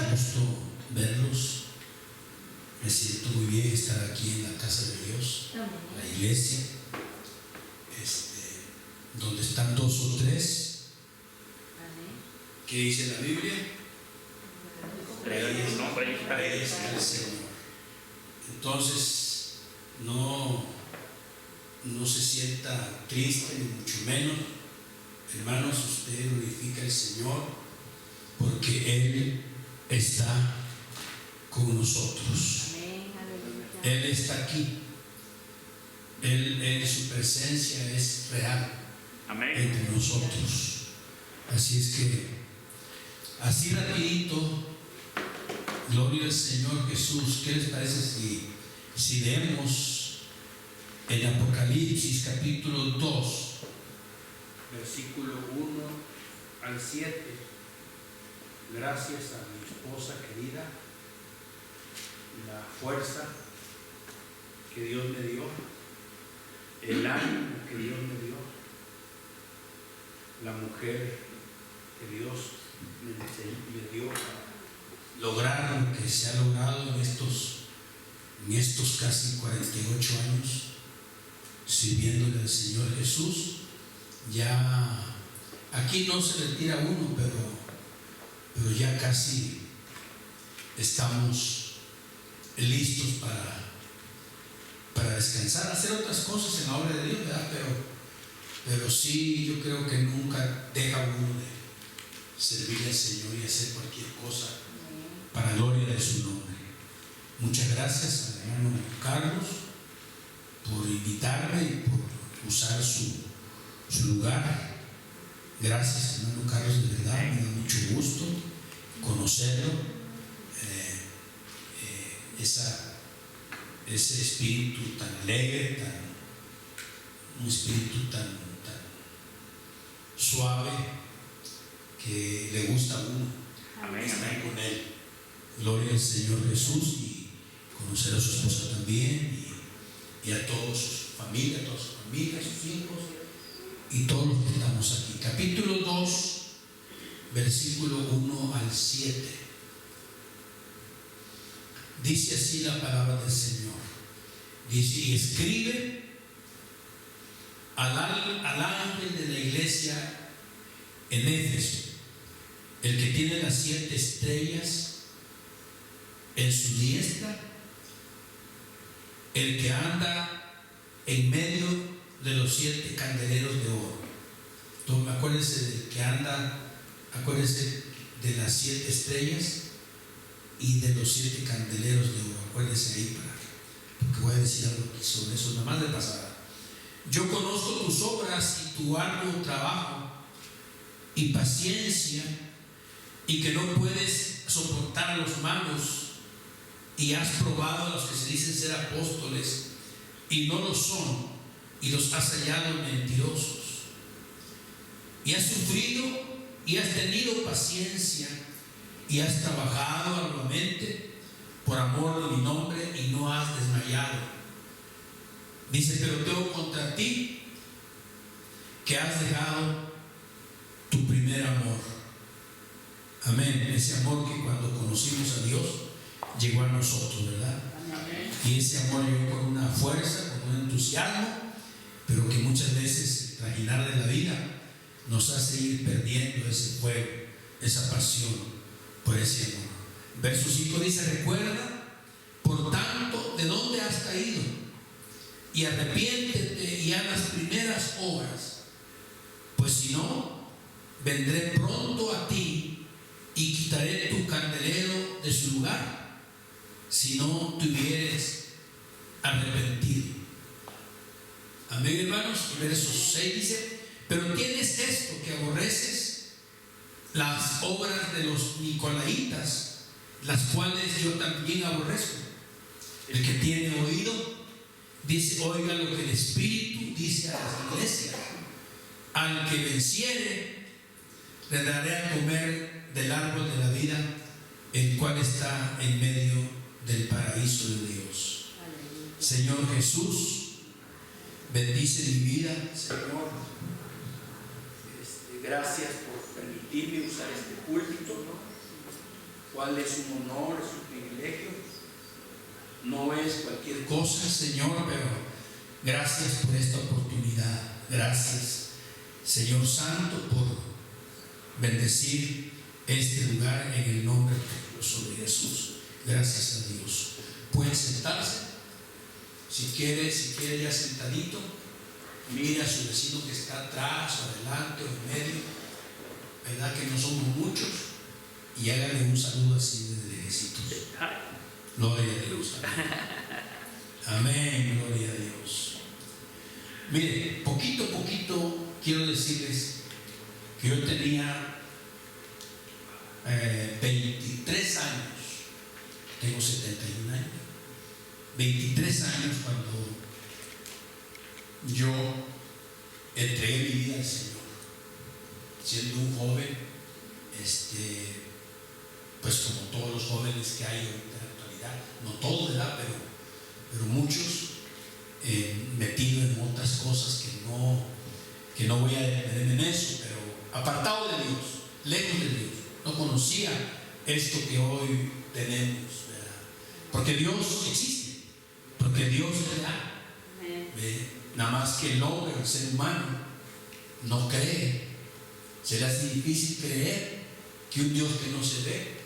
da gusto verlos. Me siento muy bien estar aquí en la casa de Dios, la iglesia, donde están 2 o 3. ¿Qué dice la Biblia? Predica el Señor. Entonces, no se sienta triste, ni mucho menos. Hermanos, usted glorifica al Señor porque Él está con nosotros. Él está aquí. Su presencia es real. Amén. Entre nosotros. Así es que, así rapidito, gloria al Señor Jesús. ¿Qué les parece si leemos en Apocalipsis capítulo 2, versículo 1 al 7? Gracias a mi esposa querida, la fuerza que Dios me dio, el ánimo que Dios me dio, la mujer que Dios me dio para lograr lo que se ha logrado en estos casi 48 años sirviéndole al Señor Jesús. Ya aquí no se retira uno, pero ya casi estamos listos para descansar, hacer otras cosas en la obra de Dios, ¿verdad? Pero sí, yo creo que nunca deja uno de servirle al Señor y hacer cualquier cosa para la gloria de su nombre. Muchas gracias al hermano Carlos por invitarme y por usar su lugar. Gracias, hermano Carlos, de verdad, me da mucho gusto conocerlo. Ese espíritu tan alegre, un espíritu tan suave que le gusta a uno. Amén, estar con él. Gloria al Señor Jesús, y conocer a su esposa también, y a toda su familia, sus hijos y todos los que estamos aquí. Capítulo 2, versículo 1 al 7. Dice así la palabra del Señor. Dice: y escribe al ángel de la iglesia en Éfeso, el que tiene las 7 estrellas en su diestra, el que anda en medio de los 7 candeleros de oro. Entonces, acuérdense del que anda, acuérdense de las 7 estrellas y de los 7 candeleros de oro. Acuérdense ahí, porque voy a decir algo aquí sobre eso, nada más de pasada. Yo conozco tus obras y tu arduo trabajo y paciencia, y que no puedes soportar a los malos, y has probado a los que se dicen ser apóstoles y no lo son, y los has hallado mentirosos, y has sufrido y has tenido paciencia, y has trabajado arduamente por amor de mi nombre, y no has desmayado. Dice: pero tengo contra ti que has dejado tu primer amor. Amén. Ese amor que cuando conocimos a Dios llegó a nosotros, ¿verdad? Amén. Y ese amor llegó con una fuerza, con un entusiasmo, pero que muchas veces el trajinar de la vida nos hace ir perdiendo ese fuego, esa pasión por ese amor. Verso 5 dice: recuerda, por tanto, de dónde has caído, y arrepiéntete y haz las primeras obras, pues si no, vendré pronto a ti y quitaré tu candelero de su lugar, si no te hubieres arrepentido. Amén, hermanos. Verso 6 dice: pero tienes esto, que aborreces las obras de los nicolaitas, las cuales yo también aborrezco. El que tiene oído, dice, oiga lo que el Espíritu dice a las iglesias. Al que venciere, le daré a comer del árbol de la vida, el cual está en medio del paraíso de Dios. Señor Jesús, bendice mi vida, Señor. Gracias por permitirme usar este púlpito, ¿no? cuál es un honor, es un privilegio. No es cualquier cosa, Señor, pero gracias por esta oportunidad. Gracias, Señor Santo, por bendecir este lugar en el nombre poderoso de Jesús. Gracias a Dios. Pueden sentarse. Si quiere ya sentadito, mire a su vecino que está atrás o adelante o en medio, verdad que no somos muchos, y hágale un saludo así desde lejecitos. Gloria a Dios. Amén, gloria a Dios. Mire, poquito a poquito quiero decirles que yo tenía 23 años, tengo 71 años, 23 años cuando yo entregué mi vida al Señor, siendo un joven, pues como todos los jóvenes que hay ahorita en la actualidad, no todos, ¿verdad? Pero muchos metidos en otras cosas que no voy a detenerme en eso, pero apartado de Dios, lejos de Dios, no conocía esto que hoy tenemos, ¿verdad? Porque Dios existe, porque Dios es real. Nada más que el hombre, el ser humano, no cree. Será así difícil creer que un Dios que no se ve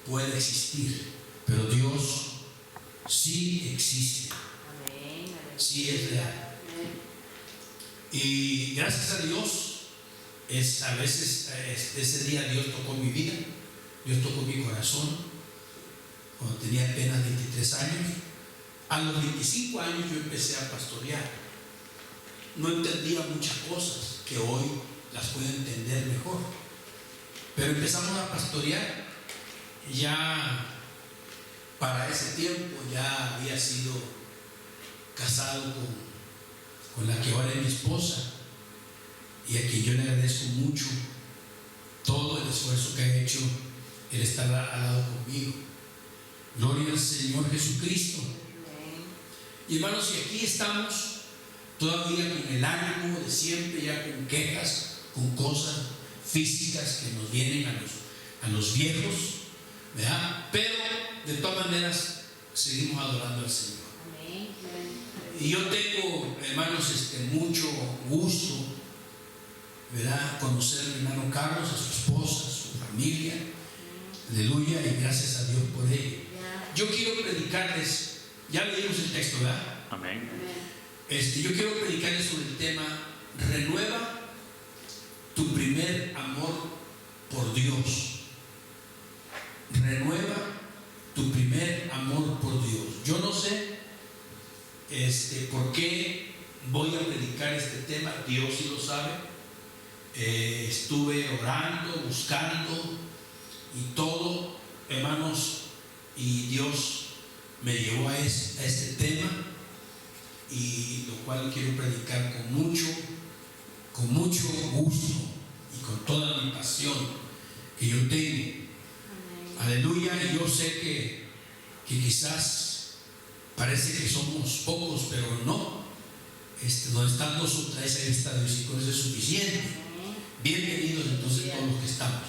puede existir, pero Dios sí existe, sí es real. Y gracias a Dios, a veces ese día Dios tocó mi vida, Dios tocó mi corazón, cuando tenía apenas 23 años. A los 25 años yo empecé a pastorear. No entendía muchas cosas que hoy las puedo entender mejor, pero empezamos a pastorear. Ya para ese tiempo ya había sido casado con la que ahora es mi esposa, y a quien yo le agradezco mucho todo el esfuerzo que ha hecho el estar al lado conmigo. Gloria al Señor Jesucristo. Y hermanos, y aquí estamos todavía con el ánimo de siempre, ya con quejas, con cosas físicas que nos vienen a los viejos, ¿verdad? Pero de todas maneras seguimos adorando al Señor. Y yo tengo, hermanos, mucho gusto, ¿verdad?, conocer al hermano Carlos, a su esposa, a su familia. Aleluya, y gracias a Dios por ello. Yo quiero predicarles, ya leímos el texto, ¿verdad? Amén. Yo quiero predicarles sobre el tema: renueva tu primer amor por Dios. Renueva tu primer amor por Dios. Yo no sé por qué voy a predicar este tema, Dios sí lo sabe. Estuve orando, buscando y todo, hermanos, y Dios me llevó a este tema, y lo cual quiero predicar con mucho gusto y con toda mi pasión que yo tengo. Aleluya. Y yo sé que quizás parece que somos pocos, pero no. Donde están dos o tres, ahí está Dios, y con eso es suficiente. Bienvenidos entonces todos los que estamos.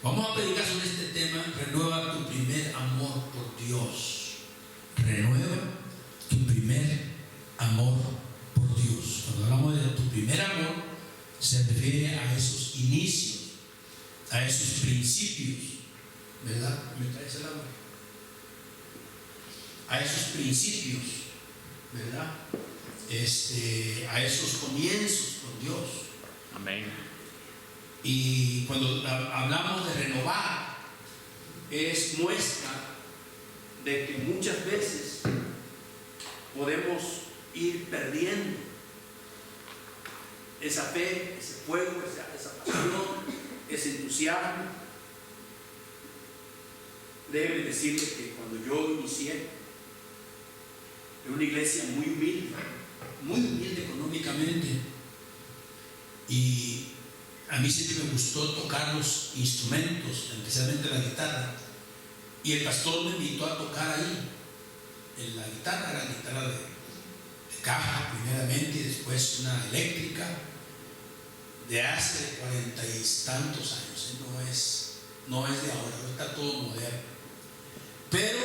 Vamos a predicar sobre este tema: renueva tu primer amor por Dios. Renueva tu primer amor por Dios. Cuando hablamos de tu primer amor, se refiere a esos inicios, a esos principios, ¿verdad? ¿Me traes el agua? A esos principios, ¿verdad? A esos comienzos con Dios. Amén. Y cuando hablamos de renovar, es muestra de que muchas veces podemos ir perdiendo esa fe, ese fuego, esa pasión, ese entusiasmo. Déjenme decirles que cuando yo inicié en una iglesia muy humilde económicamente, y a mí siempre me gustó tocar los instrumentos, especialmente la guitarra, y el pastor me invitó a tocar ahí. En la guitarra era guitarra de caja primeramente, y después una eléctrica de hace 40 y tantos años. No es de ahora. Ahorita todo moderno. Pero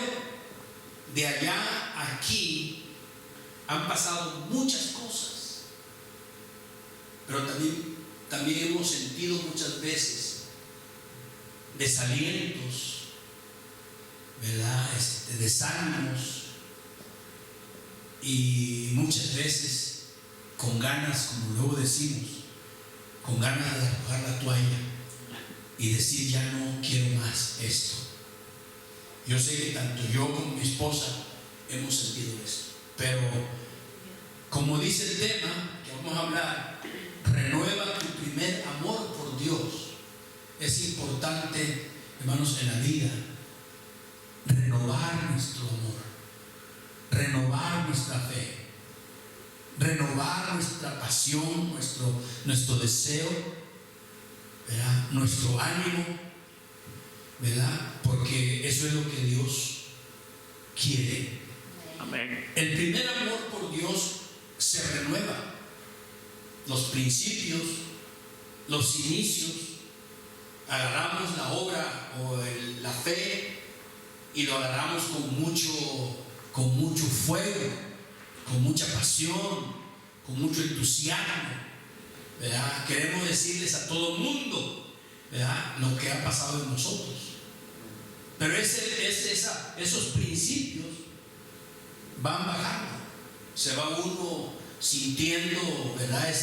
de allá a aquí han pasado muchas cosas, pero también hemos sentido muchas veces desalientos, ¿verdad? Desánimos, y muchas veces con ganas, como luego decimos, con ganas de arrojar la toalla y decir: ya no quiero más esto. Yo sé que tanto yo como mi esposa hemos sentido esto, pero como dice el tema que vamos a hablar, renueva tu primer amor por Dios. Es importante, hermanos, en la vida renovar nuestro amor, renovar nuestra fe, renovar nuestra pasión, nuestro deseo, ¿verdad? Nuestro ánimo, ¿verdad? Porque eso es lo que Dios quiere. Amén. El primer amor por Dios se renueva. Los principios, los inicios, agarramos la obra o la fe y lo agarramos con mucho fuego, con mucha pasión, con mucho entusiasmo, ¿verdad? Queremos decirles a todo el mundo, ¿verdad?, lo que ha pasado en nosotros. Pero esos principios van bajando, se va uno sintiendo, ¿verdad?,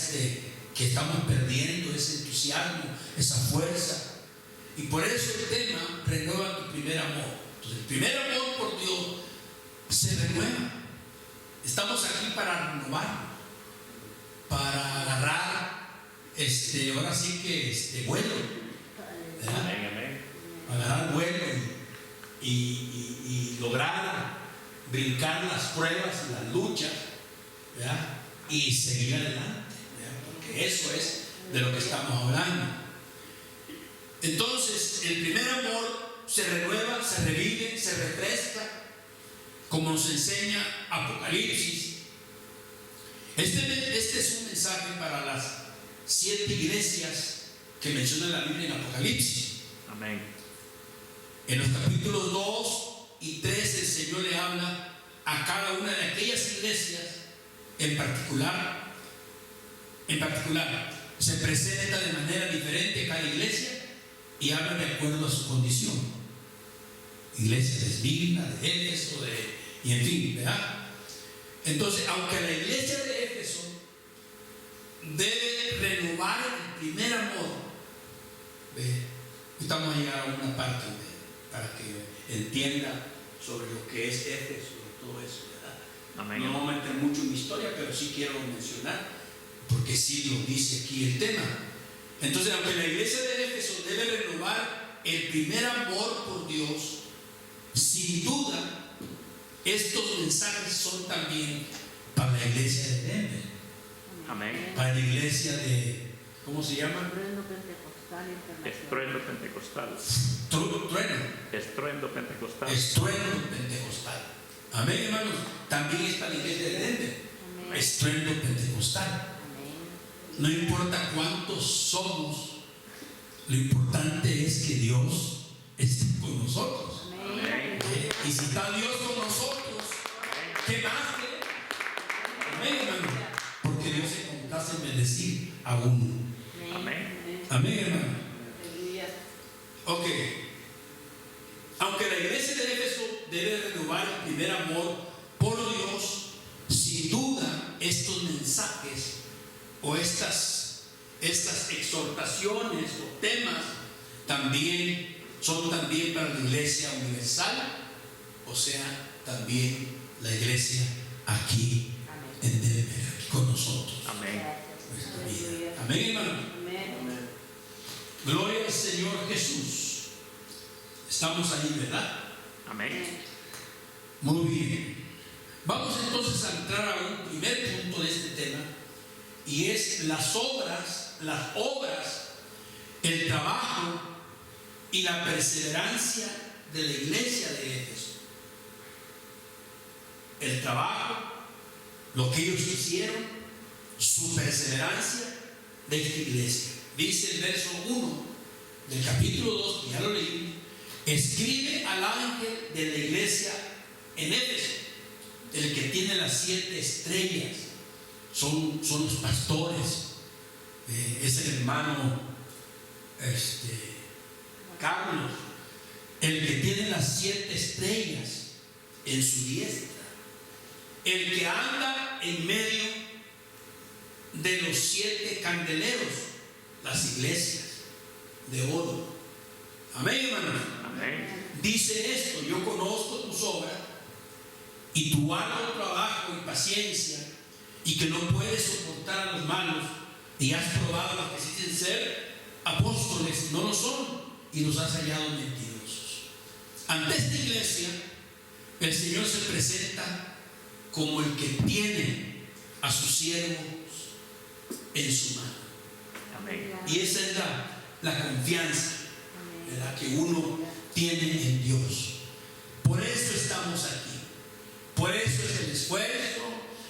que estamos perdiendo ese entusiasmo, esa fuerza. Y por eso el tema, renueva tu primer amor. Entonces, el primer amor por Dios se renueva. Estamos aquí para renovar, para agarrar ahora sí que vuelo, ¿verdad? Amén, amén. Agarrar vuelo y lograr brincar las pruebas y las luchas, ¿verdad? Y seguir adelante, ¿verdad? Porque eso es de lo que estamos hablando. Entonces, el primer amor se renueva, se revive, se refresca, como nos enseña Apocalipsis. Este es un mensaje para las 7 iglesias que menciona la Biblia en Apocalipsis. Amén. En los capítulos 2 y 3 el Señor le habla a cada una de aquellas iglesias en particular. Se presenta de manera diferente cada iglesia y habla de acuerdo a su condición. Iglesia de Esmirna, de Éfeso, y en fin, ¿verdad? Entonces, aunque la iglesia de Éfeso debe renovar el primer amor, estamos a llegar a una parte para que entienda sobre lo que es Éfeso y todo eso, ¿verdad? Amén. No vamos a meter mucho en mi historia, pero sí quiero mencionar, porque sí lo dice aquí el tema. Entonces, aunque la iglesia de Éfeso debe renovar el primer amor por Dios, sin duda estos mensajes son también para la iglesia de Denver. Amén. Para la iglesia de, ¿cómo se llama? Estruendo Pentecostal Internacional. Estruendo pentecostal. Estruendo pentecostal. Estruendo pentecostal. Amén, hermanos. También está la iglesia de Denver. Amén. Estruendo pentecostal. Amén. No importa cuántos somos, lo importante es que Dios esté con nosotros. Amén. Y si está Dios con nosotros, ¿qué más queremos? Amén, hermano. Porque Dios se complace en bendecir a uno. Amén. Amén, hermano. Aleluya. Ok. Aunque la iglesia de Éfeso debe renovar el primer amor por Dios, sin duda estos mensajes o estas exhortaciones o temas son también para la iglesia universal, o sea, también la iglesia aquí en Denver, aquí con nosotros. Amén. Nuestra vida. Amén, hermano. Amén. Gloria al Señor Jesús. Estamos ahí, ¿verdad? Amén. Muy bien. Vamos entonces a entrar a un primer punto de este tema, y es las obras, el trabajo y la perseverancia de la iglesia de Éfeso. El trabajo, lo que ellos hicieron, su perseverancia de esta iglesia. Dice el verso 1 del capítulo 2, que ya lo leí, escribe al ángel de la iglesia en Éfeso, el que tiene las 7 estrellas. Son los pastores. Es el hermano Carlos, el que tiene las 7 estrellas en su diestra, el que anda en medio de los 7 candeleros, las iglesias de oro. Amén, hermanos. Amén. Dice esto: yo conozco tus obras y tu arduo trabajo y paciencia, y que no puedes soportar a los malos, y has probado a los que dicen ser apóstoles, no lo son, y los has hallado mentirosos. Ante esta iglesia, el Señor se presenta como el que tiene a sus siervos en su mano. Amén. Y esa es la confianza, ¿verdad?, que uno tiene en Dios. Por eso estamos aquí. Por eso es el esfuerzo,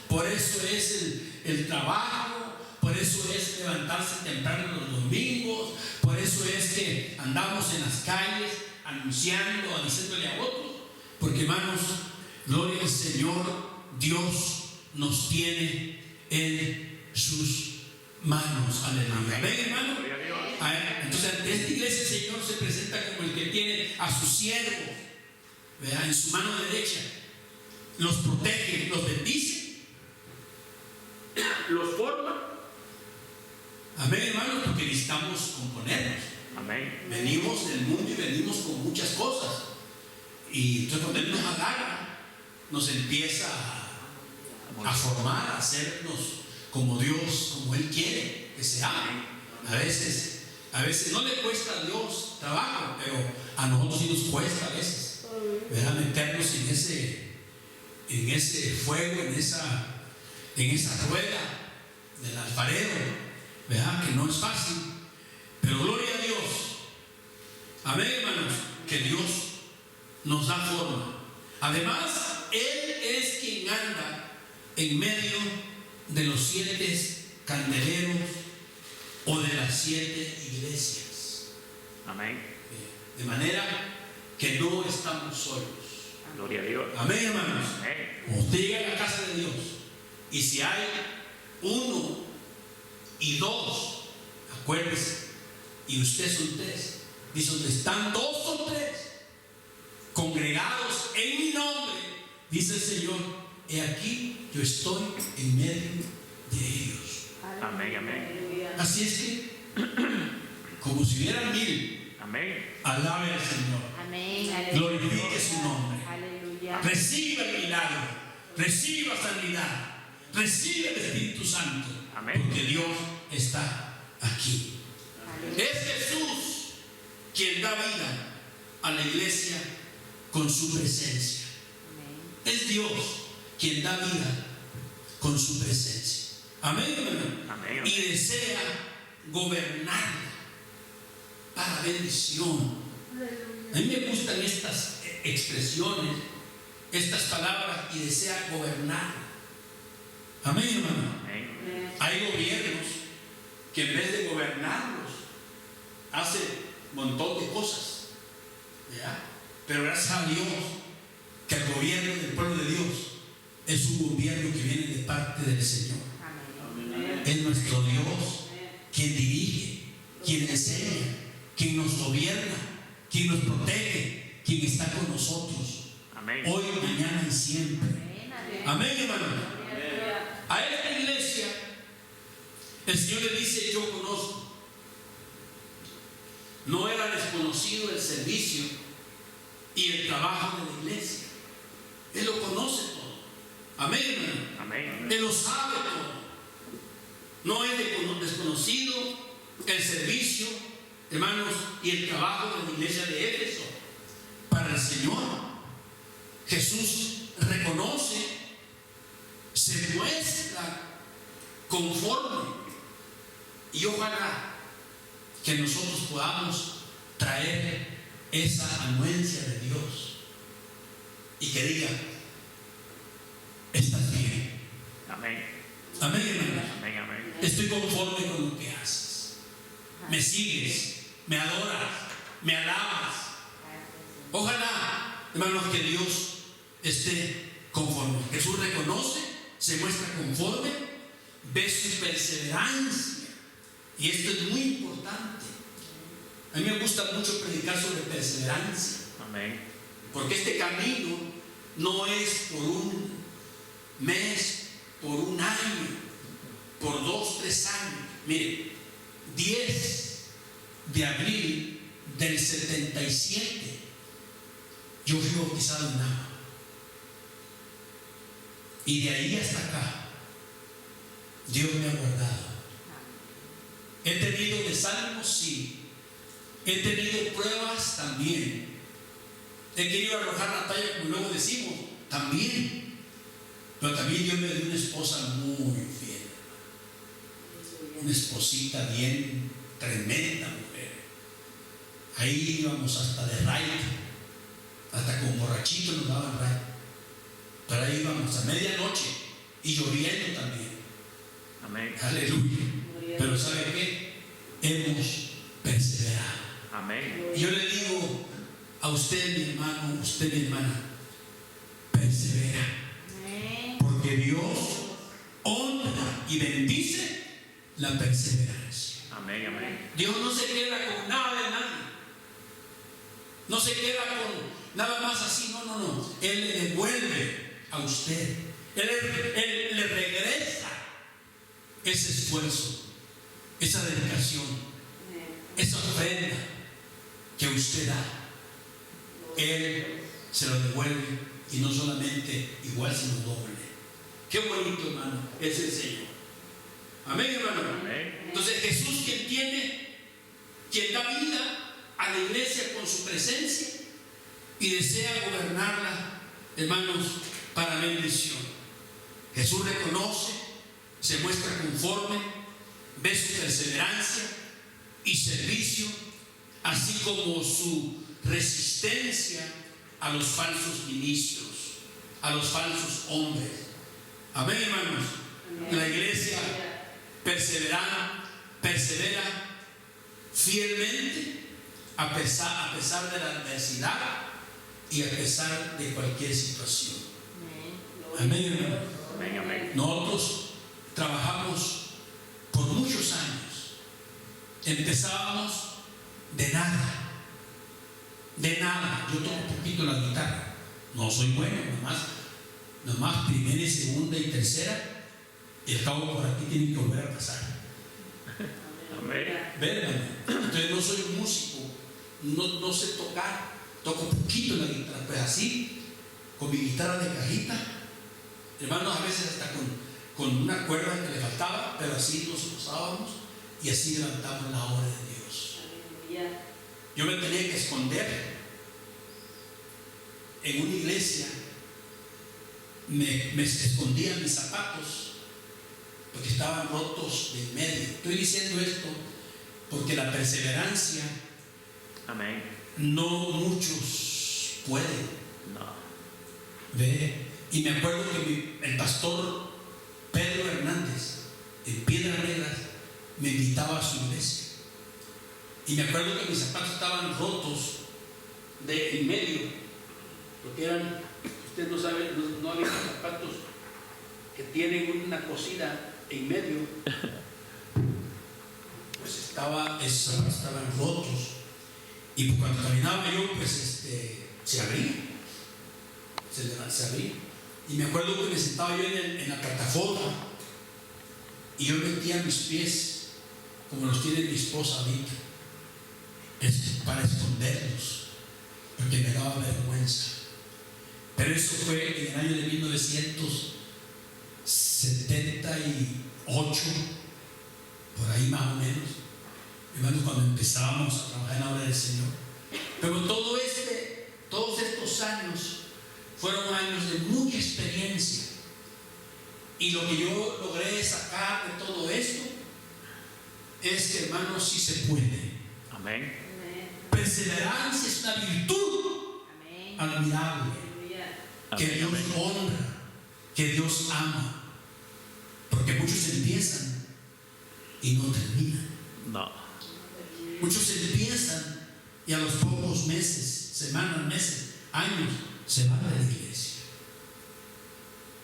por eso es el trabajo, por eso es levantarse temprano los domingos, por eso es que andamos en las calles anunciando, diciéndole a otros, porque, hermanos, gloria al Señor, Dios nos tiene en sus manos. Aleluya. Amén, hermano. Gloria a Dios. Entonces, ante esta iglesia el Señor se presenta como el que tiene a sus siervos, ¿verdad?, en su mano derecha. Los protege, los bendice, los forma. Amén, hermanos, porque necesitamos componernos. Amén. Venimos del mundo y venimos con muchas cosas, y entonces cuando Él nos agarra, nos empieza a formar, a hacernos como Dios, como Él quiere que seamos. A veces no le cuesta a Dios trabajo, pero a nosotros sí nos cuesta a veces, ¿verdad?, meternos en ese fuego, en esa rueda del alfarero, ¿verdad?, que no es fácil, pero gloria a Dios. Amén, hermanos, que Dios nos da forma. Además, Él es quien anda en medio de los 7 candeleros o de las 7 iglesias. Amén. De manera que no estamos solos. Gloria a Dios. Amén, hermanos. Amén. Usted llega a la casa de Dios, y si hay 1 y 2, acuérdese, y ustedes son 3, dice: donde están 2 o 3 congregados en mi nombre, dice el Señor, he aquí yo estoy en medio de ellos. Amén, amén. Así es que, como si hubieran 1000, Amén. alabe al Señor, Amén. glorifique su nombre, Aleluya. reciba el milagro, reciba sanidad, reciba el Espíritu Santo. Amén. Porque Dios está aquí. Aleluya. Es Jesús quien da vida a la iglesia con su presencia. Amén. Es Dios quien da vida con su presencia. Amén, hermano. Amén. Y desea gobernarla para bendición. A mí me gustan estas expresiones, estas palabras: y desea gobernar. Amén, hermano. Amén. Hay gobiernos que en vez de gobernarlos hacen un montón de cosas, ¿verdad? Pero gracias a Dios que el gobierno del pueblo de Dios es un gobierno que viene de parte del Señor. Amén. Es nuestro Dios quien dirige, quien enseña, quien nos gobierna, quien nos protege, quien está con nosotros Amén. hoy, mañana y siempre. Amén, hermano. A esta iglesia el Señor le dice: yo conozco. No era desconocido el servicio y el trabajo de la iglesia. Él lo conoce todo. Amén, hermano. Amén. Él lo sabe todo. No es desconocido el servicio, hermanos, y el trabajo de la iglesia de Éfeso. Para el Señor, Jesús reconoce, se muestra conforme, y ojalá que nosotros podamos traer esa anuencia de Dios y que diga: estás bien. Amén. Amén, hermano. Amén. Amén. Estoy conforme con lo que haces. Me sigues, me adoras, me alabas. Ojalá, hermanos, que Dios esté conforme. Jesús reconoce, se muestra conforme, ve su perseverancia. Y esto es muy importante. A mí me gusta mucho predicar sobre perseverancia. Amén. Porque este camino no es por un mes, por un año, por 2, 3 años. Mire, 10 de abril del 77, yo fui bautizado en agua. Y de ahí hasta acá, Dios me ha guardado. He tenido desánimos, sí. He tenido pruebas también. He querido arrojar la talla, como luego decimos, también. Pero también Dios me dio una esposa muy fiel. Una esposita bien tremenda mujer. Ahí íbamos hasta de raid, hasta con borrachitos nos daban raid. Pero ahí íbamos a medianoche y lloviendo también. Amén. Aleluya. Pero ¿sabe qué? Hemos perseverado. Amén. Y yo le digo a usted, mi hermano, usted, mi hermana, persevera. Porque Dios honra y bendice la perseverancia. Amén. Amén. Dios no se queda con nada de nadie. No se queda con nada más así, no. Él le devuelve a usted. Él le regresa ese esfuerzo, esa dedicación, esa ofrenda que usted da. Él se lo devuelve, y no solamente igual, sino doble. Qué bonito, hermano, es el Señor. Amén, hermano. Amén. Entonces Jesús, quien da vida a la iglesia con su presencia y desea gobernarla, hermanos, para bendición. Jesús reconoce, se muestra conforme, ve su perseverancia y servicio, así como su resistencia a los falsos ministros, a los falsos hombres. Amén, hermanos. La iglesia persevera fielmente a pesar de la adversidad y a pesar de cualquier situación. Amén, hermano. Amén. Amén. Nosotros trabajamos por muchos años. Empezábamos de nada. Yo toco un poquito la guitarra. No soy bueno, nomás primera y segunda y tercera. Y al cabo por aquí tienen que volver a pasar. Amén. ¿Ven? Entonces no soy músico, no sé tocar. Toco poquito la guitarra, pues así, con mi guitarra de cajita. Hermanos, a veces hasta con una cuerda que le faltaba, pero así nos usábamos y así levantamos la obra de Dios. Yo me tenía que esconder en una iglesia, me escondía mis zapatos porque estaban rotos de en medio. Estoy diciendo esto porque la perseverancia, Amén. no muchos pueden. No. ¿Ve? Y me acuerdo que el pastor Pedro Hernández en Piedras Negras me invitaba a su iglesia. Y me acuerdo que mis zapatos estaban rotos de en medio, porque eran, usted no sabe, no había zapatos que tienen una cosida en medio. Pues esos zapatos estaban rotos. Y cuando caminaba yo, pues se abría. Se abría. Y me acuerdo que me sentaba yo en la plataforma y yo metía mis pies como los tiene mi esposa ahorita, para esconderlos, porque me daba vergüenza. Pero eso fue en el año de 1978, por ahí más o menos, hermanos, cuando empezábamos a trabajar en la obra del Señor. Pero todos estos años fueron años de mucha experiencia, y lo que yo logré sacar de todo esto es que, hermanos, sí se puede. Amén. Perseverancia es una virtud admirable, que Amén. Dios honra, que Dios ama, porque muchos empiezan y no terminan. No. Muchos empiezan y a los pocos meses, semanas, meses, años, se van de la iglesia.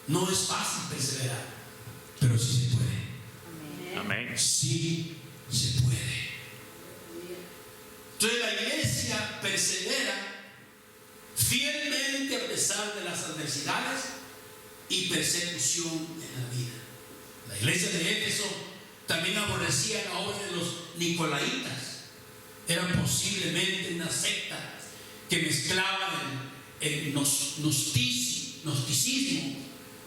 No es fácil perseverar, pero sí se puede. Amén. Sí se puede. Entonces la iglesia persevera fielmente a pesar de las adversidades y persecución en la vida. La iglesia de Éfeso también aborrecía la obra de los nicolaitas. Era posiblemente una secta que mezclaba el gnosticismo,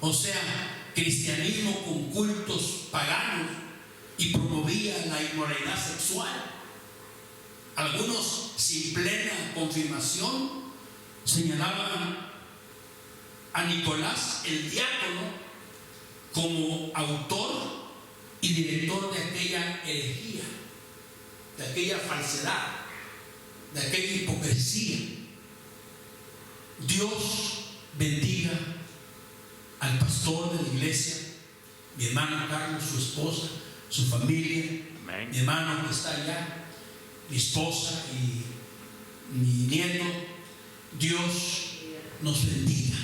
o sea, cristianismo con cultos paganos, y promovía la inmoralidad sexual. Algunos, sin plena confirmación, señalaban a Nicolás el diácono como autor y director de aquella herejía, de aquella falsedad, de aquella hipocresía. Dios bendiga al pastor de la iglesia, mi hermano Carlos, su esposa, su familia, Amén. mi hermano que está allá, mi esposa y mi nieto. Dios nos bendiga.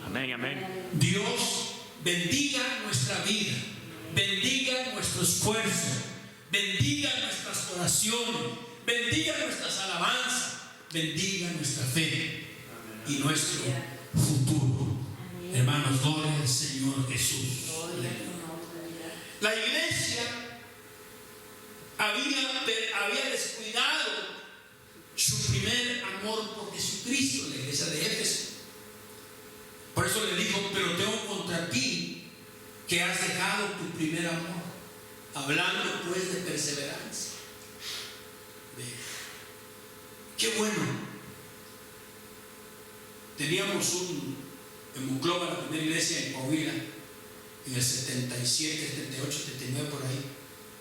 Amén. Amén. Dios bendiga nuestra vida, bendiga nuestro esfuerzo, bendiga nuestras oraciones, bendiga nuestras alabanzas, bendiga nuestra fe y nuestro futuro. Hermanos, gloria al Señor Jesús. La iglesia había descuidado su primer amor por Jesucristo, la iglesia de Éfeso. Por eso le dijo: pero tengo contra ti que has dejado tu primer amor. Hablando pues de perseverancia. Qué bueno. Teníamos en Monclova, la primera iglesia en Coahuila, en el 77, 78, 79 por ahí.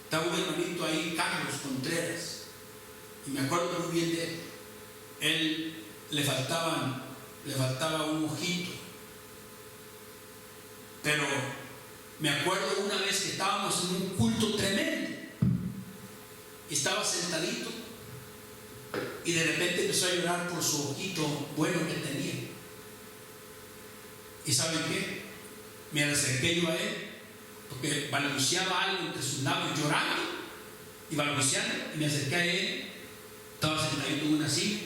Estaba un hermanito ahí, Carlos Contreras, y me acuerdo muy bien de él. Él le faltaba un ojito, pero me acuerdo una vez que estábamos en un culto tremendo y estaba sentadito y de repente empezó a llorar por su ojito bueno que tenía. ¿Y saben qué? Me acerqué yo a él porque balbuceaba algo entre sus labios, llorando y balbuceando, y me acerqué a él. Estaba sentadito en una silla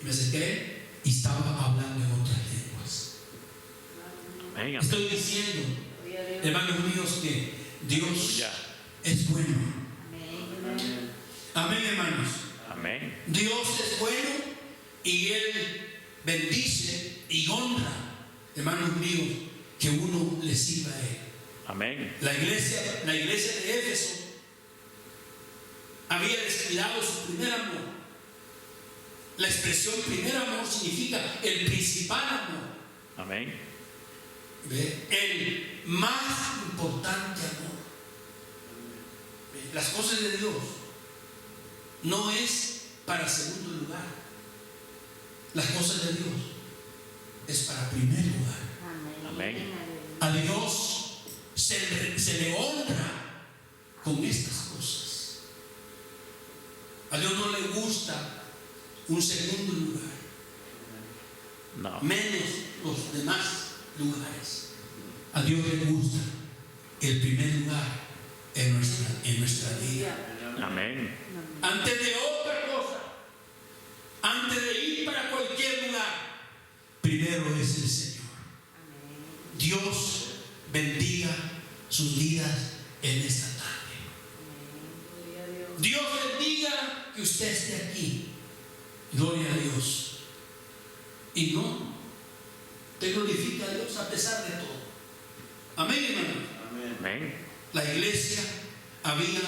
y me acerqué a él y estaba hablando en otras lenguas. Amén. Estoy diciendo, hermanos míos, que Dios Aleluya. es bueno. Amén, hermanos. Amén. Dios es bueno y Él bendice y honra, hermanos míos, que uno le sirva a Él. Amén. La iglesia de Éfeso había descuidado su primer amor. La expresión primer amor significa el principal amor. Amén. ¿Ve? El más importante amor. ¿Ve? Las cosas de Dios no es para segundo lugar. Las cosas de Dios es para primer lugar. Amén. A Dios se le honra con estas cosas. A Dios no le gusta un segundo lugar, No. menos los demás lugares. A Dios le gusta el primer lugar en nuestra vida. Amén. Antes de otra cosa, antes de ir para cualquier lugar, primero es el Señor. Dios bendiga sus vidas en esta tarde. Dios bendiga que usted esté aquí. Gloria a Dios. Y no te glorifica a Dios a pesar de todo. Amén, hermano. Amén. La iglesia había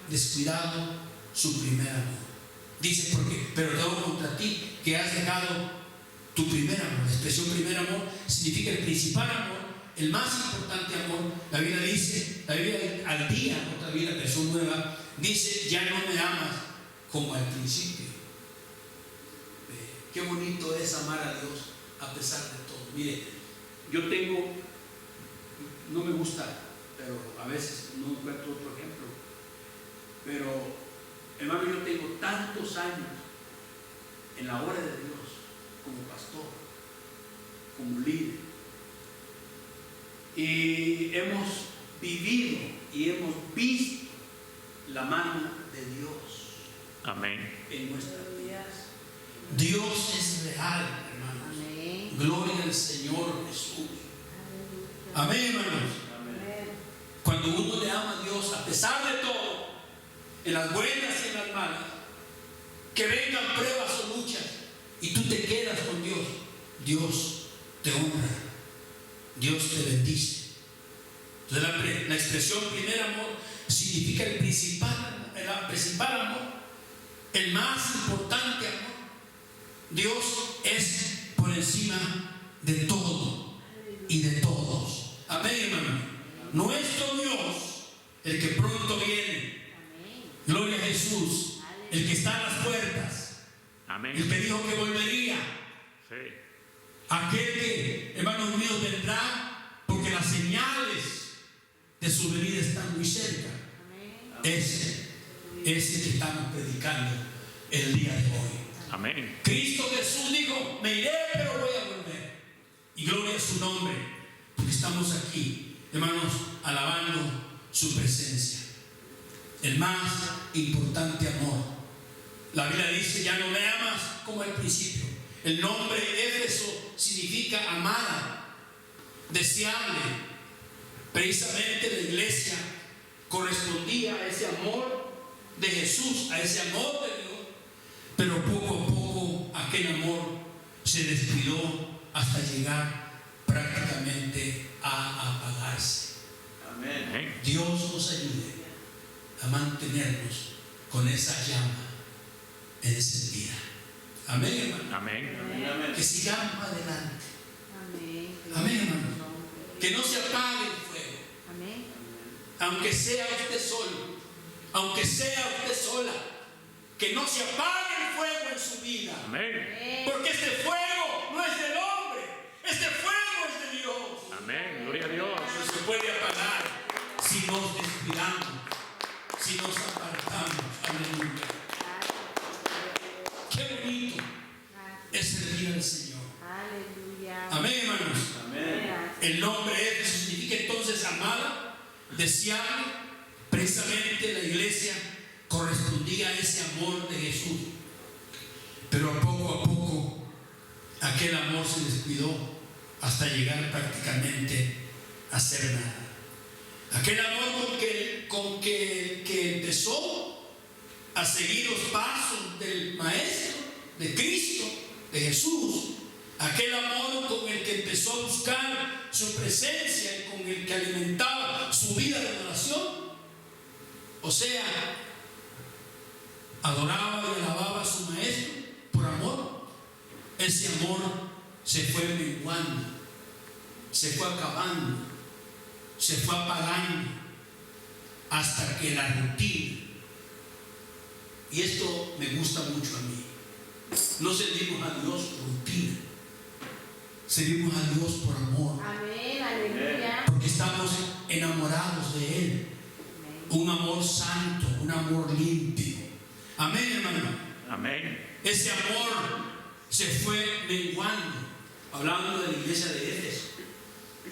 descuidado su primer amor. Dice, porque, pero tengo contra ti que has dejado tu primer amor. La expresión primer amor significa el principal amor, el más importante amor. La Biblia dice, la Biblia al día, otra Biblia, versión nueva, dice: ya no me amas como al principio. Qué bonito es amar a Dios a pesar de todo. Mire, yo no me gusta, pero a veces no encuentro otro ejemplo. Pero, hermano, yo tengo tantos años en la obra de Dios, como pastor, como líder. Y hemos vivido y hemos visto la mano de Dios Amén. en nuestras vidas. Dios es real, hermanos. Amén. Gloria al Señor Jesús. Amén, hermanos. Amén. Cuando uno le ama a Dios, a pesar de todo, en las buenas y en las malas, que vengan pruebas o luchas, y tú te quedas con Dios, Dios te honra, Dios te bendice. Entonces la expresión primer amor significa el principal amor, el más importante amor. Dios es por encima de todo y de todos. Amén, hermano. Nuestro Dios, el que pronto viene. Gloria a Jesús, el que está a las puertas, Amén. el que dijo que volvería, Sí. aquel que, hermanos míos, vendrá porque las señales de su venida están muy cerca. Ese es el que estamos predicando el día de hoy. Amén. Cristo Jesús dijo: me iré, pero voy a volver. Y gloria a su nombre, porque estamos aquí, hermanos, alabando su presencia. El más importante amor. La Biblia dice: ya no me amas como al principio. El nombre Éfeso significa amada, deseable. Precisamente la iglesia correspondía a ese amor de Jesús, a ese amor de Dios. Pero poco a poco aquel amor se descuidó hasta llegar prácticamente a apagarse. Amén. Dios nos ayude a mantenernos con esa llama encendida. Amén, hermano. Amén. Que sigamos adelante. Amén. Amén, hermano. Que no se apague el fuego. Amén. Aunque sea usted solo, aunque sea usted sola, que no se apague el fuego en su vida. Amén. Porque este fuego no es del hombre, este fuego es de Dios. Amén. Gloria a Dios. No se puede apagar si nos descuidamos, si nos apartamos. Aleluya. Qué bonito es servir al Señor. Aleluya. Amén, hermanos. Amén. El nombre Éfeso significa entonces amada, deseable. Precisamente la iglesia correspondía a ese amor de Jesús. Pero a poco aquel amor se descuidó hasta llegar prácticamente a ser nada. Aquel amor con que empezó a seguir los pasos del Maestro, de Cristo, de Jesús. Aquel amor con el que empezó a buscar su presencia y con el que alimentaba su vida de adoración. O sea, adoraba y alababa a su Maestro por amor. Ese amor se fue menguando, se fue acabando, se fue apagando, hasta que la rutina, y esto me gusta mucho a mí, no servimos a Dios por rutina, servimos a Dios por amor, Amén. Aleluya. porque estamos enamorados de Él. Un amor santo, un amor limpio. Amén, hermano. Amén. Ese amor se fue menguando, hablando de la iglesia de Éfeso.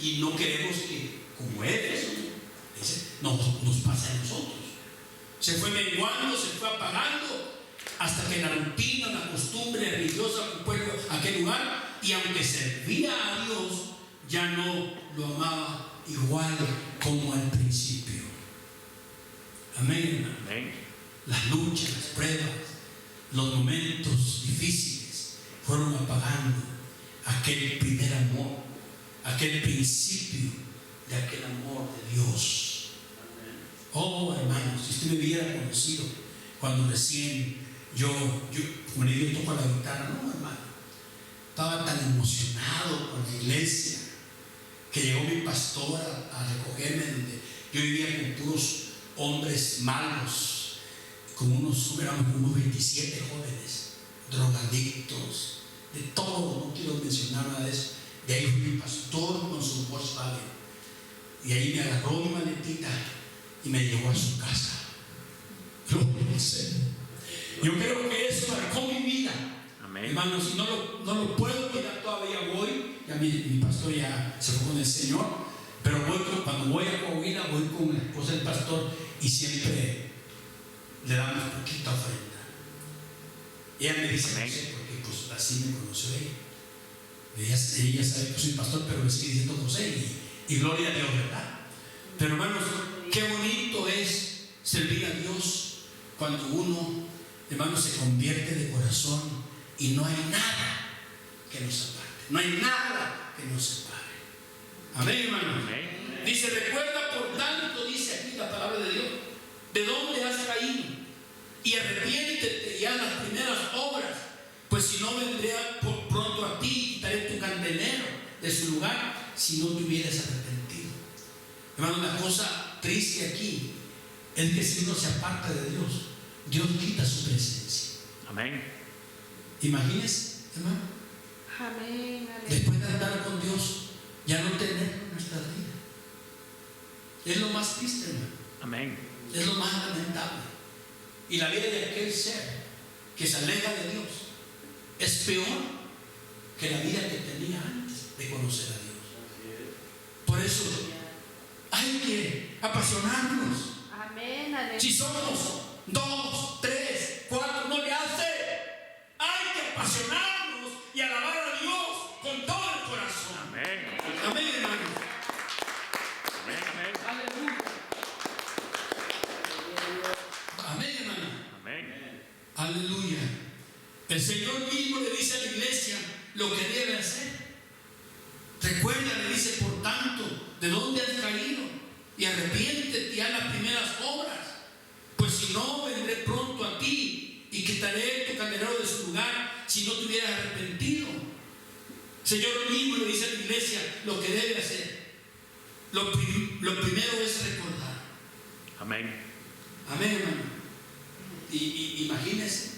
Y no queremos que, como Éfeso, nos pase a nosotros. Se fue menguando, se fue apagando, hasta que la rutina, la costumbre religiosa ocupó aquel lugar. Y aunque servía a Dios, ya no lo amaba igual como al principio. Amén, hermano. Amén. Las luchas, las pruebas, los momentos difíciles fueron apagando aquel primer amor, aquel principio de aquel amor de Dios. Oh, hermanos, si usted me hubiera conocido cuando recién yo como le digo, toco la guitarra, no, hermano, estaba tan emocionado con la iglesia que llegó mi pastor a recogerme, donde yo vivía con puros hombres malos, éramos unos 27 jóvenes, drogadictos, de todo, no quiero mencionar nada de eso. De ahí fue mi pastor con su Volkswagen, y ahí me agarró mi maletita y me llevó a su casa. Gloria al Señor. Yo creo que eso marcó mi vida. Amén. Amén. Hermanos, si no lo puedo mirar todavía, voy. Ya mi pastor ya se fue con el Señor, pero cuando voy a Coahuila, voy con la esposa del pastor y siempre le damos poquita ofrenda. Y ella me dice, no sé, porque pues así me conoció ella. Ella sabe que soy pastor, pero me sigue diciendo José y gloria a Dios, ¿verdad? Pero hermanos, qué bonito es servir a Dios cuando uno, hermanos, se convierte de corazón y no hay nada que nos aparte, no hay nada que nos separe. Amén, hermanos. Amén. Dice, recuerda por tanto, dice aquí la palabra de Dios, de dónde has caído y arrepiéntete y haz las primeras obras, pues si no vendré pronto a ti y quitaré tu candelero de su lugar si no te hubieras arrepentido. Hermano, la cosa triste aquí es que si uno se aparta de Dios, Dios quita su presencia. Amén. Imagínese, hermano, Amén. después de andar con Dios, ya no tenerlo en nuestra vida. Es lo más triste, hermano. Amén. Es lo más lamentable. Y la vida de aquel ser que se aleja de Dios es peor que la vida que tenía antes de conocer a Dios. Por eso hay que apasionarnos. Amén. Si somos 2, 3, 4, no le hace. Hay que apasionarnos y alabar a Dios con todo el corazón. Amén. Amén, hermanos. Amén. Amén. Aleluya. Amén, hermano. Amén. Aleluya. El Señor mismo le dice a la iglesia lo que debe hacer. Recuerda, le dice, por tanto, de dónde has caído y arrepiéntete y haz las primeras obras, pues si no, vendré pronto a ti y quitaré tu candelero de su lugar si no te hubieras arrepentido. El Señor mismo le dice a la iglesia lo que debe hacer. Lo primero es recordar. Amén. Amén, hermano. Y imagínense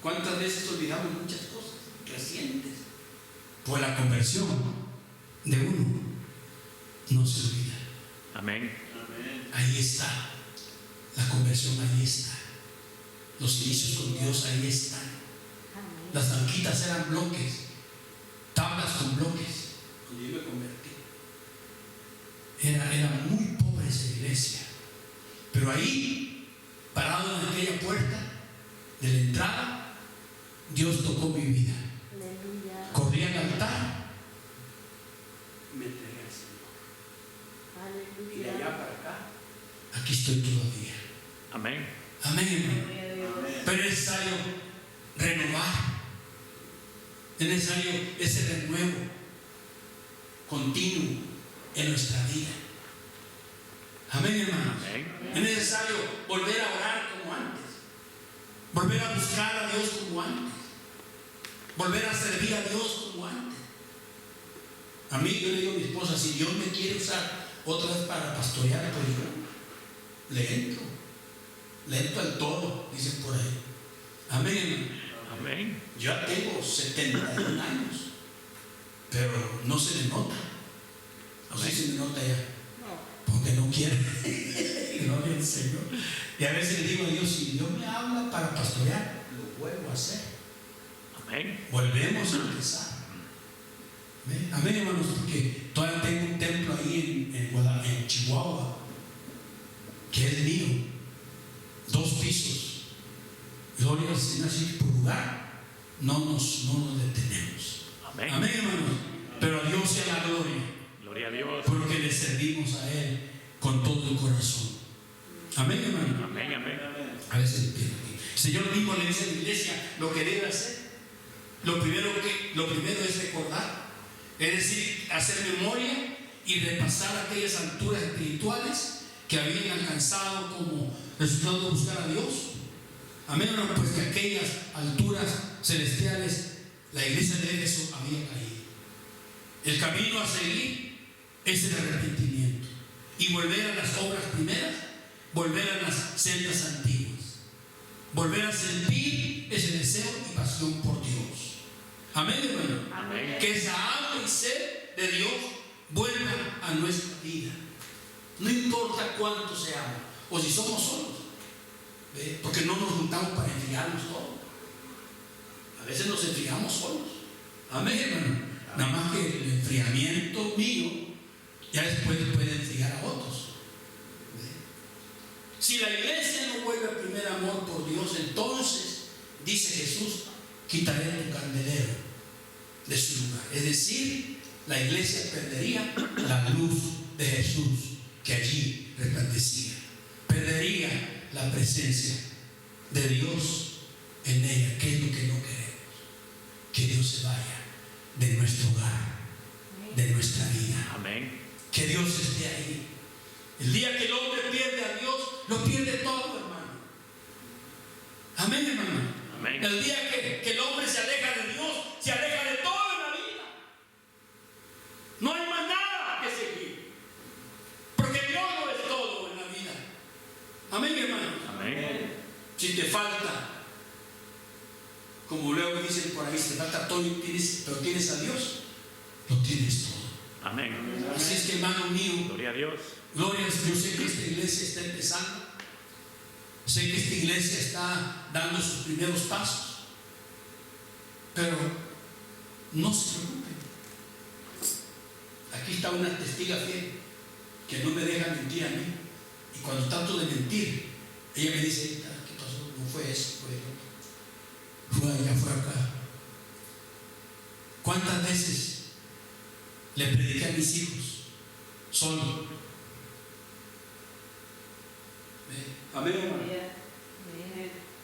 cuántas veces olvidamos muchas cosas recientes. Pues la conversión de uno no se olvida. Amén. Ahí está. La conversión ahí está. Los inicios con Dios ahí están. Las banquitas eran bloques, tablas con bloques. Cuando yo me convertí, era muy pobre esa iglesia. Pero ahí, parado en aquella puerta de la entrada, Dios tocó mi vida. Aleluya. Corrí al altar, me entregué al Señor. Y de allá Aleluya. para acá, aquí estoy todavía. Amén. Amén, hermano. Gloria a Dios. Pero es necesario renovar. Es necesario ese renuevo continuo en nuestra vida. Amén, hermanos. Amén. Es necesario volver a orar como antes, volver a buscar a Dios como antes, volver a servir a Dios como antes. A mí, yo le digo a mi esposa, si Dios me quiere usar otra vez para pastorear, pues yo le entro al todo, dicen por ahí. Amén, hermano. Amén. Yo ya tengo 71 años, pero no se me nota. No sé si se me nota ya, porque no quiero. Gloria al Señor. Y a veces le digo a Dios, si Dios me habla para pastorear, lo vuelvo a hacer. Amén. Volvemos a empezar. Amén, amén, hermanos, porque todavía tengo un templo ahí en Chihuahua, que es mío, 2 pisos. Gloria al Señor, así por lugar no nos detenemos. Amén. Amén, hermanos. Pero a Dios sea la gloria, Gloria a Dios. porque le servimos a Él con todo el corazón. Amén, hermano. Amén. Amén. A veces le pido aquí. El Señor mismo le dice a la iglesia lo que debe hacer. Lo primero es recordar, es decir, hacer memoria y repasar aquellas alturas espirituales que habían alcanzado como resultado de buscar a Dios. Amén, hermano, pues que aquellas alturas celestiales la iglesia de Éfeso había caído. El camino a seguir es el arrepentimiento y volver a las obras primeras, volver a las sendas antiguas, volver a sentir ese deseo y pasión por Dios. Amén, hermano. Amén. Que esa hambre y sed de Dios vuelva a nuestra vida. No importa cuánto seamos o si somos solos, ¿ve? Porque no nos juntamos para enfriarnos todos. A veces nos enfriamos solos. Amén, hermano. Nada más que el enfriamiento mío ya después puede enfriar a otros. Si la iglesia no vuelve al primer amor por Dios, entonces, dice Jesús, quitaré tu candelero de su lugar. Es decir, la iglesia perdería la luz de Jesús que allí resplandecía. Perdería la presencia de Dios en ella. ¿Qué es lo que no queremos? Que Dios se vaya de nuestro hogar, de nuestra vida. Amén. Que Dios esté ahí. El día que el hombre pierde a Dios, lo pierde todo, hermano. Amén, hermano. Amén. El día que el hombre se aleja de Dios, se aleja de todo en la vida. No hay más nada que seguir. Porque Dios no es todo en la vida. Amén, hermano. Amén. Si te falta, como luego dicen por ahí, si te falta todo, pero tienes a Dios, lo tienes todo. Amén. Así es que, hermano mío, Gloria a Dios. gloria a Dios. Yo sé que esta iglesia está empezando. Sé que esta iglesia está dando sus primeros pasos. Pero no se preocupen. Aquí está una testiga fiel que no me deja mentir a mí. Y cuando trato de mentir, ella me dice, ¿qué pasó? No fue eso, fue lo otro. Fue allá, fue acá. ¿Cuántas veces le prediqué a mis hijos solo? Amén, hermano.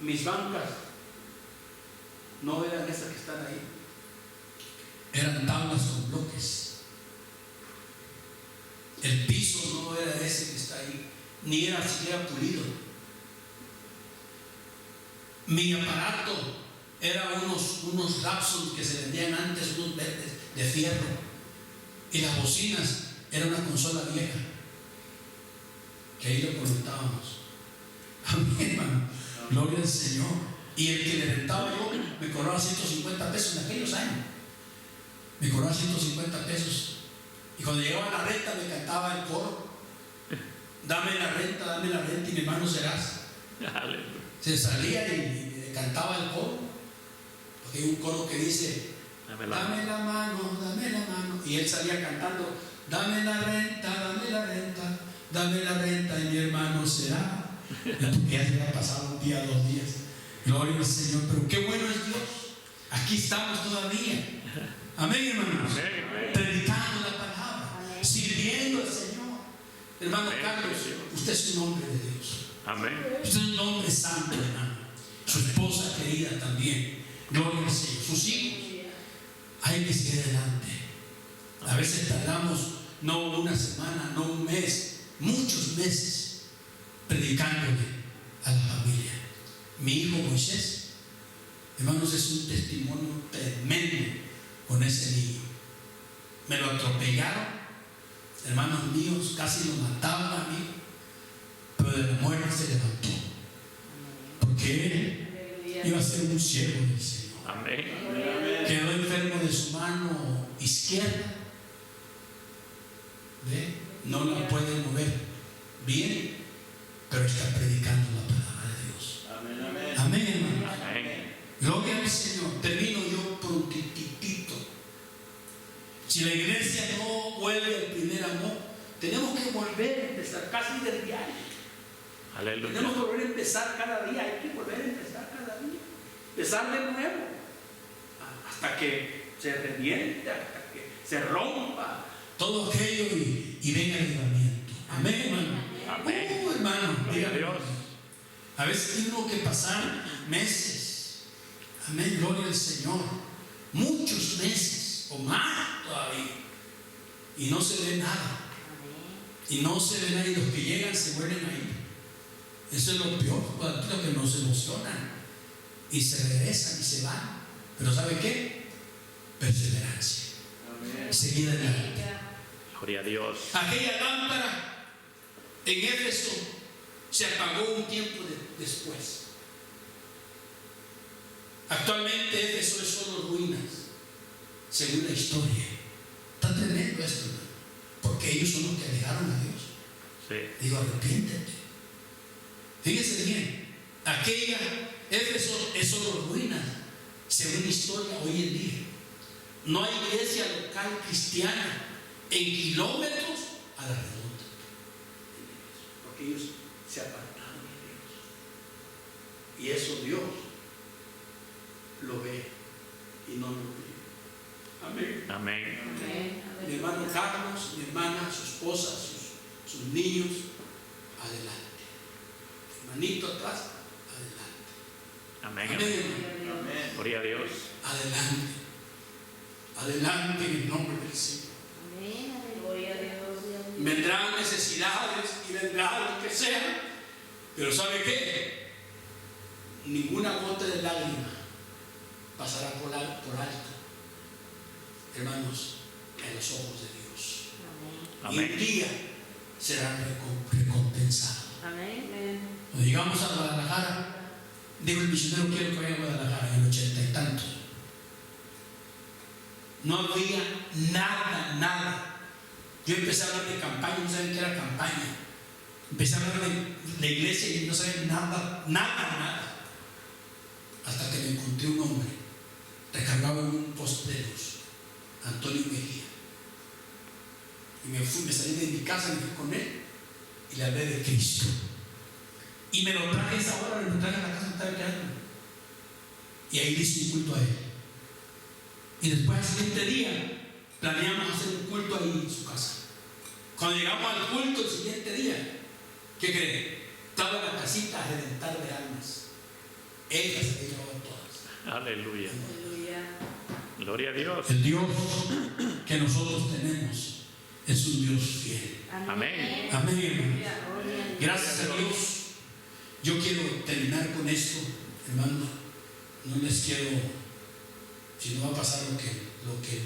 Mis bancas no eran esas que están ahí, eran tablas con bloques. El piso no era ese que está ahí, ni era siquiera pulido. Mi aparato era unos Rapson que se vendían antes, unos verdes de fierro, y las bocinas era una consola vieja que ahí lo conectábamos. Amén, hermano. Gloria al Señor. Y el que le rentaba yo me cobraba 150 pesos en aquellos años. Me cobraba 150 pesos. Y cuando llegaba la renta me cantaba el coro. Dame la renta, y mi hermano serás. Aleluya. Se salía y le cantaba el coro. Porque hay un coro que dice, Dame la dame la mano, dame la mano. Y él salía cantando, dame la renta, dame la renta, dame la renta y mi hermano será. Porque ya se había pasado un día, 2 días. Gloria al Señor. Pero qué bueno es Dios. Aquí estamos todavía. Amén, hermanos. Amén. Predicando la palabra, sirviendo al Señor. Hermano Amén. Carlos, usted es un hombre de Dios. Amén. Usted es un hombre santo, hermano. Su esposa querida también. Gloria al Señor. Sus hijos. Hay que seguir adelante. A veces tardamos no una semana, no un mes, muchos meses predicándole a la familia. Mi hijo Moisés, hermanos, es un testimonio tremendo con ese niño. Me lo atropellaron, hermanos míos, casi lo mataban a mí, pero de la muerte se levantó, porque él iba a ser un siervo del Señor. Amén. Quedó enfermo de su mano izquierda. ¿Ve? No la puede mover bien, pero está predicando la palabra de Dios. Amén, hermano. Amén. Gloria al Señor. Termino yo prontitito. Si la iglesia no vuelve al primer amor, tenemos que volver a empezar casi del diario. Aleluya. Tenemos que volver a empezar cada día. Hay que volver a empezar cada día. Empezar de nuevo. Hasta que se reviente, hasta que se rompa todo aquello y venga el avivamiento. Amén, hermano. Amén. Hermano, Gloria a Dios. a veces tiene uno que pasar meses. Amén, gloria al Señor. Muchos meses o más todavía. Y no se ve nada. Y no se ve nada. Y los que llegan se vuelven ahí. Eso es lo peor. Lo que nos emocionan. Y se regresan y se van. Pero ¿sabe qué? Perseverancia. Seguir adelante. Gloria a Dios. Aquella lámpara en Éfeso se apagó un tiempo después. Actualmente Éfeso es solo ruinas, según la historia. Está tremendo esto, ¿no? Porque ellos son los que alejaron a Dios. Sí. Digo, arrepiéntete. Fíjese bien, aquella Éfeso es solo ruinas, según la historia hoy en día. No hay iglesia local cristiana en kilómetros a la redonda, Porque ellos se apartaron de Dios. Y eso Dios lo ve y no lo ve. Amén. Amén. Amén. Mi hermano Carlos, mi hermana, su esposa, sus niños, adelante. Hermanito atrás, adelante. Amén. Amén. Amén. Gloria a Dios. adelante, adelante en el nombre del Señor. Amén. Gloria a Dios. Vendrán necesidades y vendrá lo que sea, pero ¿sabe qué? Ninguna gota de lágrima pasará por alto, hermanos, en los ojos de Dios. Amén. Y un Amén. día será recompensado. Amén. Cuando llegamos a Guadalajara, dijo el misionero: quiero que vaya a Guadalajara, en el 80 y tantos. No había nada. Yo empecé a hablar de campaña, no sabían qué era campaña. Empecé a hablar de la iglesia y no sabían nada. Hasta que me encontré un hombre recargado en un poste de luz, Antonio Mejía. Y me salí de mi casa, me fui con él y le hablé de Cristo. Y me lo traje a esa hora, me lo traje a la casa donde estaba quedando. Y ahí le hice un culto a él. Y después, al siguiente día, planeamos hacer un culto ahí en su casa. Cuando llegamos al culto el siguiente día, ¿qué creen? Estaba en la casita a reventar de almas. Ella se había llevado todas. Aleluya. Aleluya. Gloria a Dios. El Dios que nosotros tenemos es un Dios fiel. Amén. Amén, hermanos. Gloria a Dios. Gracias a Dios. Yo quiero terminar con esto, hermano. No les quiero, si no va a pasar lo que